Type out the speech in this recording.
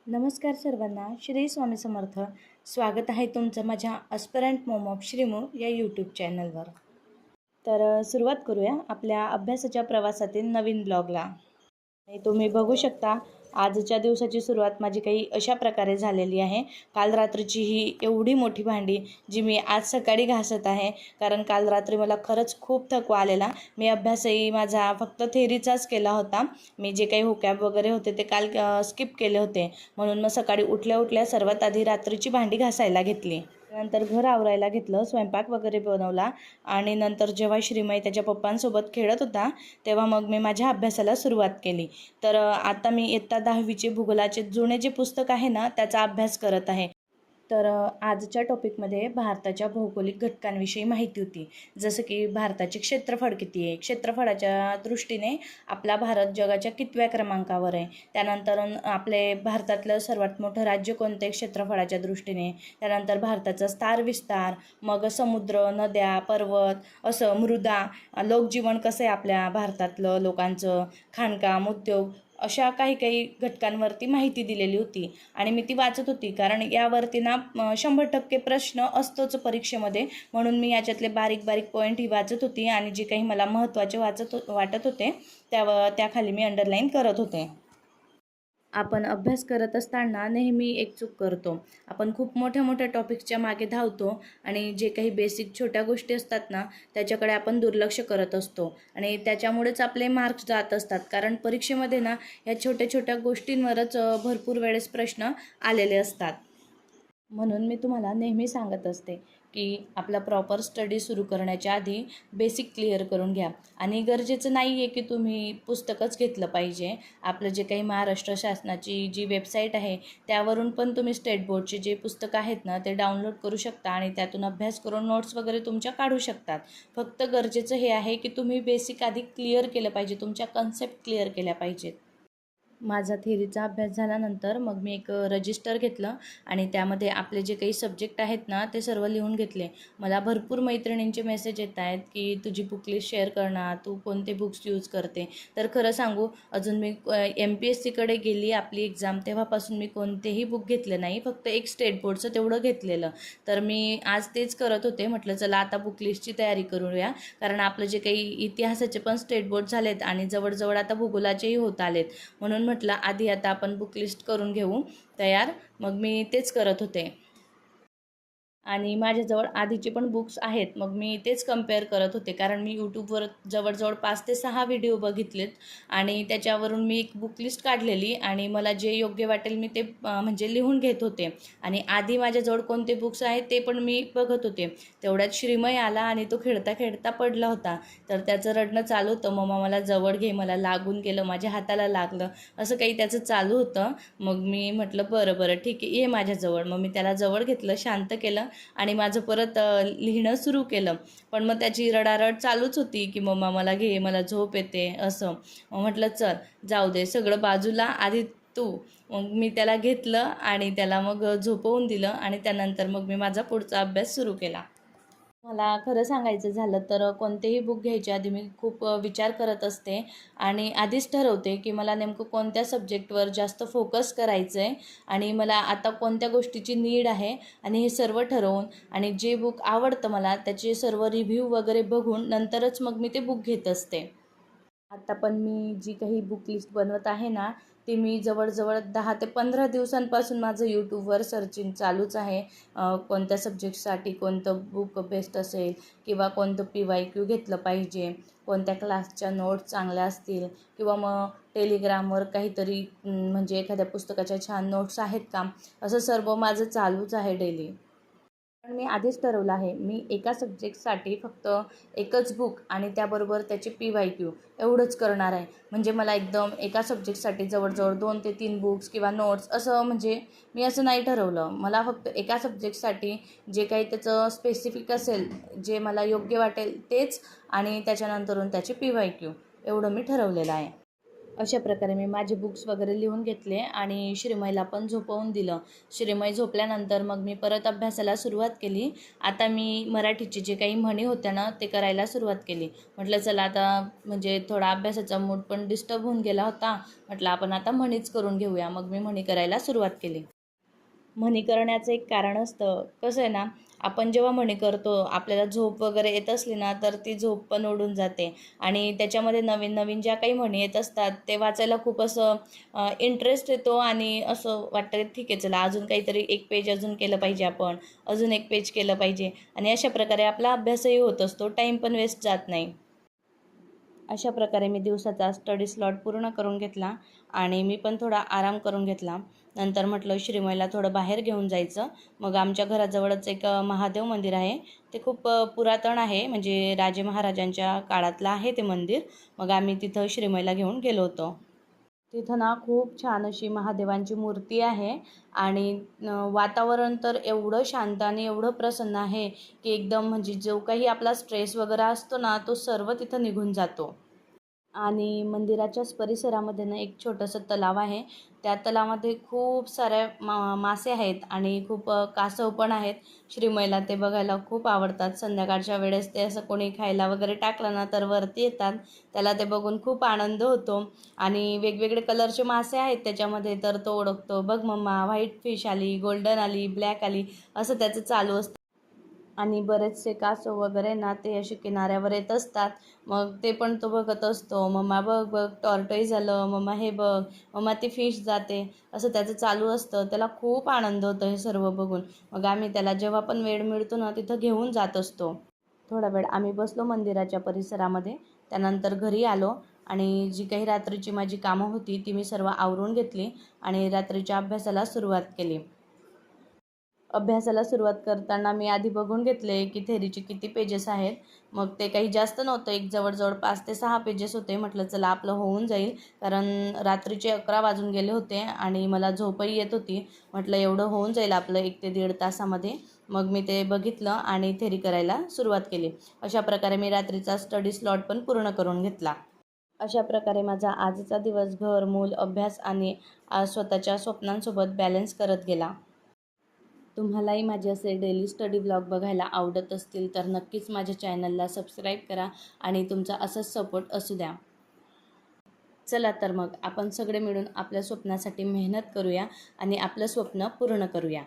नमस्कार सर्वांना. श्री स्वामी समर्थ. स्वागत आहे तुमचं माझ्या अस्परंट मॉम ऑफ श्रीमू या यूट्यूब चॅनलवर. तर सुरुवात करूया आपल्या अभ्यासाच्या प्रवासातील नवीन ब्लॉगला. आणि तुम्ही बघू शकता आजच्या दिवसाची सुरुवात माझी काही अशा प्रकारे झालेली आहे. काल रात्रीची ही एवढी मोठी भांडी जी मी आज सकाळी घासत आहे, कारण काल रात्री मला खरंच खूप थकवा आलेला. मी अभ्यासही माझा फक्त थेअरीचाच केला होता. मी जे काही हुकॅब वगैरे होते ते काल स्किप केले होते, म्हणून मग सकाळी उठल्या उठल्या सर्वात आधी रात्रीची भांडी घासायला घेतली. नंतर घर आवरायला घेतलं, स्वयंपाक वगैरे बनवला आणि नंतर जेव्हा श्रीमय त्याच्या पप्पांसोबत खेळत होता तेव्हा मग मी माझ्या अभ्यासाला सुरुवात केली. तर आता मी इयत्ता 10वीचे भूगोलाचे जुने जे पुस्तक आहे ना त्याचा अभ्यास करत आहे. तर आजच्या टॉपिकमध्ये भारताच्या भौगोलिक घटकांविषयी माहिती होती. जसं की भारताचे क्षेत्रफळ किती आहे, क्षेत्रफळाच्या दृष्टीने आपला भारत जगाच्या कितव्या क्रमांकावर आहे, त्यानंतर आपले भारतातलं सर्वात मोठं राज्य कोणते क्षेत्रफळाच्या दृष्टीने, त्यानंतर भारताचा स्थार विस्तार, मग समुद्र, नद्या, पर्वत, असं मृदा, लोकजीवन कसं आहे आपल्या भारतातलं लोकांचं, खाणकाम, उद्योग, अशा काही काही घटकांवरती माहिती दिलेली होती आणि मी ती वाचत होती. कारण यावरती ना 100% प्रश्न असतोच परीक्षेमध्ये, म्हणून मी याच्यातले बारीक बारीक पॉईंट ही वाचत होती आणि जे काही मला महत्त्वाचे वाटत होते त्याखाली मी अंडरलाईन करत होते. आपण अभ्यास करत असताना नेहमी एक चूक करतो. आपण खूप मोठ्या मोठ्या टॉपिक्सच्या मागे धावतो आणि जे काही बेसिक छोट्या गोष्टी असतात ना त्याच्याकडे आपण दुर्लक्ष करत असतो आणि त्याच्यामुळेच आपले मार्क्स जात असतात. कारण परीक्षेमध्ये ना या छोट्या छोट्या गोष्टींवरच भरपूर वेळेस प्रश्न आलेले असतात. म्हणून मी तुम्हाला नेहमी सांगत असते की आपला प्रॉपर स्टडी सुरू करण्याच्या आधी बेसिक क्लिअर करून घ्या. आणि गरजेचं नाही आहे की तुम्ही पुस्तकच घेतलं पाहिजे. आपलं जे काही महाराष्ट्र शासनाची जी वेबसाईट आहे त्यावरून पण तुम्ही स्टेट बोर्डचे जे पुस्तक आहेत ना ते डाउनलोड करू शकता आणि त्यातून अभ्यास करून नोट्स वगैरे तुमच्या काढू शकतात. फक्त गरजेचं हे आहे की तुम्ही बेसिक आधी क्लिअर केलं पाहिजे, तुमच्या कन्सेप्ट क्लिअर केल्या पाहिजेत. माझा थेअरीचा अभ्यास झाल्यानंतर मग मी एक रजिस्टर घेतलं आणि त्यामध्ये आपले जे काही सब्जेक्ट आहेत ना ते सर्व लिहून घेतले. मला भरपूर मैत्रिणींचे मेसेज येत आहेत की तुझी बुक लिस्ट शेअर कर ना, तू कोणते बुक्स यूज करते. तर खरं सांगू, अजून मी MPSCकडे गेली आपली एक्झाम तेव्हापासून मी कोणतेही बुक घेतले नाही, फक्त एक स्टेट बोर्डचं तेवढं घेतलेलं. तर मी आज तेच करत होते. म्हटलं चला आता बुक लिस्टची तयारी करूया, कारण आपलं जे काही इतिहासाचे पण स्टेट बोर्ड झालेत आणि जवळजवळ आता भूगोलाचेही होत आलेत, म्हणून म्हटलं आधी आता आपण बुक लिस्ट करून घेऊ तयार. मग मी तेच करत होते आणि माझ्याजवळ आधीचे पण बुक्स आहेत. मग मी तेच कंपेअर करत होते, कारण मी यूट्यूबवर जवळजवळ 5 ते 6 व्हिडिओ बघितलेत आणि त्याच्यावरून मी एक बुक लिस्ट काढलेली आणि मला जे योग्य वाटेल मी ते म्हणजे लिहून घेत होते. आणि आधी माझ्याजवळ कोणते बुक्स आहेत ते पण मी बघत होते. तेवढ्यात श्रीमय आला आणि तो खेळता खेळता पडला होता. तर त्याचं रडणं चालू होतं, मम्मा मला जवळ घे, मला लागून गेलं, माझ्या हाताला लागलं, असं काही त्याचं चालू होतं. मग मी म्हटलं बरं बरं ठीक आहे, ये माझ्याजवळ. मग मी त्याला जवळ घेतलं, शांत केलं आणि माझं परत लिहिणं सुरू केलं. पण मग त्याची रडारड चालूच होती की मम्मा मला घे, मला झोप येते असं. मग म्हटलं चल जाऊ दे सगळं बाजूला, आधी तू. मग मी त्याला घेतलं आणि त्याला मग झोपवून दिलं आणि त्यानंतर मग मी माझा पुढचा अभ्यास सुरू केला. मला खरं सांगायचं झालं तर कोणतेही बुक घ्यायच्या आधी मी खूप विचार करत असते आणि आधीच ठरवते की मला नेमकं कोणत्या सब्जेक्टवर जास्त फोकस करायचं आहे आणि मला आता कोणत्या गोष्टीची नीड आहे. आणि हे सर्व ठरवून आणि जे बुक आवडतं मला त्याचे सर्व रिव्ह्यू वगैरे बघून नंतरच मग मी ते बुक घेत असते. आता पण मी जी काही बुक लिस्ट बनवत आहे ना ती मी जवळजवळ 10 ते 15 दिवसांपासून माझं यूट्यूबवर सर्चिंग चालूच आहे. कोणत्या सब्जेक्टसाठी कोणतं बुक बेस्ट असेल किंवा कोणतं PYQ घेतलं पाहिजे, कोणत्या क्लासच्या नोट्स चांगल्या असतील किंवा मग टेलिग्रामवर काहीतरी म्हणजे एखाद्या पुस्तकाच्या छान नोट्स आहेत का, असं सर्व माझं चालूच आहे डेली. पण मी आधीच ठरवलं आहे, मी एका सब्जेक्टसाठी फक्त एकच बुक आणि त्याबरोबर त्याचे PYQ एवढंच करणार आहे. म्हणजे मला एकदम एका सब्जेक्टसाठी जवळजवळ 2 ते 3 बुक्स किंवा नोट्स असं म्हणजे मी असं नाही ठरवलं. मला फक्त एका सब्जेक्टसाठी जे काही त्याचं स्पेसिफिक असेल, जे मला योग्य वाटेल तेच आणि त्याच्यानंतरून त्याचे PYQ एवढं मी ठरवलेलं आहे. अशा प्रकारे मी माझे बुक्स वगैरे लिहून घेतले आणि श्रीमयला पण झोपवून दिलं. श्रीमय झोपल्यानंतर मग मी परत अभ्यासाला सुरुवात केली. आता मी मराठीचे जे काही म्हणी होत्या ना ते करायला सुरुवात केली. म्हटलं चला आता म्हणजे थोडा अभ्यासाचा मूड पण डिस्टर्ब होऊन गेला होता. म्हटलं आपण आता म्हणीच करून घेऊया. मग मी म्हणी करायला सुरुवात केली. म्हणी करण्याचं एक कारण असतं. कसं आहे ना, आपण जेव्हा म्हणी करतो आपल्याला झोप वगैरे येत असली ना तर ती झोप पण उडून जाते आणि त्याच्यामध्ये नवीन नवीन ज्या काही म्हणी येत असतात ते वाचायला खूप असं इंटरेस्ट येतो आणि असं वाटतं ठीक आहे चला अजून काहीतरी एक पेज अजून केलं पाहिजे, आपण अजून एक पेज केलं पाहिजे आणि अशा प्रकारे आपला अभ्यासही होत असतो, टाईम पण वेस्ट जात नाही. अशा प्रकारे मी दिवसाचा स्टडी स्लॉट पूर्ण करून घेतला आणि मी पण थोडा आराम करून घेतला. नंतर म्हटलं श्रीमयला थोडं बाहेर घेऊन जायचं. मग आमच्या घराजवळच एक महादेव मंदिर आहे. ते खूप पुरातन आहे, म्हणजे राजे महाराजांच्या काळातलं आहे ते मंदिर. मग आम्ही तिथं श्रीमयला घेऊन गेलो होतो. तिथं ना खूप छान अशी महादेवांची मूर्ती आहे आणि वातावरण तर एवढं शांत आणि एवढं प्रसन्न आहे की एकदम म्हणजे जो काही आपला स्ट्रेस वगैरे असतो ना तो सर्व तिथं निघून जातो. आणि मंदिराच्याच परिसरामध्ये ना एक छोटंसं तलाव आहे. त्या तलावामध्ये खूप साऱ्या मासे आहेत आणि खूप कासव पण आहेत. श्रीमयला ते बघायला खूप आवडतात. संध्याकाळच्या वेळेस ते असं कोणी खायला वगैरे टाकलं ना तर वरती येतात. त्याला ते बघून खूप आनंद होतो आणि वेगवेगळे कलरचे मासे आहेत त्याच्यामध्ये, तर तो ओळखतो, बघ मम्मा व्हाईट फिश आली, गोल्डन आली, ब्लॅक आली, असं त्याचं चालू असतं. आणि बरेचसे कासव वगैरे ना ते असे किनाऱ्यावर येत असतात. मग ते पण तो बघत असतो, मम्मा बघ बघ टॉर्टोईज झालं, मम्मा हे बघ, मम्मा ती फिश जाते, असं त्याचं चालू असतं. त्याला खूप आनंद होतो हे सर्व बघून. मग आम्ही त्याला जेव्हा पण वेळ मिळतो ना तिथं घेऊन जात असतो. थोडा वेळ आम्ही बसलो मंदिराच्या परिसरामध्ये. त्यानंतर घरी आलो आणि जी काही रात्रीची माझी कामं होती ती मी सर्व आवरून घेतली आणि रात्रीच्या अभ्यासाला सुरुवात केली. अभ्यासाला सुरुवात करताना मी आधी बघून घेतले की थेरीचे किती पेजेस आहेत. मग ते काही जास्त नव्हतं, एक जवळजवळ 5 ते 6 पेजेस होते. म्हटलं चला आपलं होऊन जाईल, कारण रात्रीचे 11 वाजून गेले होते आणि मला झोपही येत होती. म्हटलं एवढं होऊन जाईल आपलं 1 ते 1.5 तासामध्ये. मग मी ते बघितलं आणि थेरी करायला सुरुवात केली. अशा प्रकारे मी रात्रीचा स्टडी स्लॉट पण पूर्ण करून घेतला. अशा प्रकारे माझा आजचा दिवस घर, मूल, अभ्यास आणि स्वतःच्या स्वप्नांसोबत बॅलन्स करत गेला. तुम्हालाही माझे असे डेली स्टडी ब्लॉग बघायला आवडत असतील तर नक्कीच माझ्या चॅनलला सबस्क्राईब करा आणि तुमचा असंच सपोर्ट असू द्या. चला तर मग आपण सगळे मिळून आपल्या स्वप्नासाठी मेहनत करूया आणि आपलं स्वप्न पूर्ण करूया.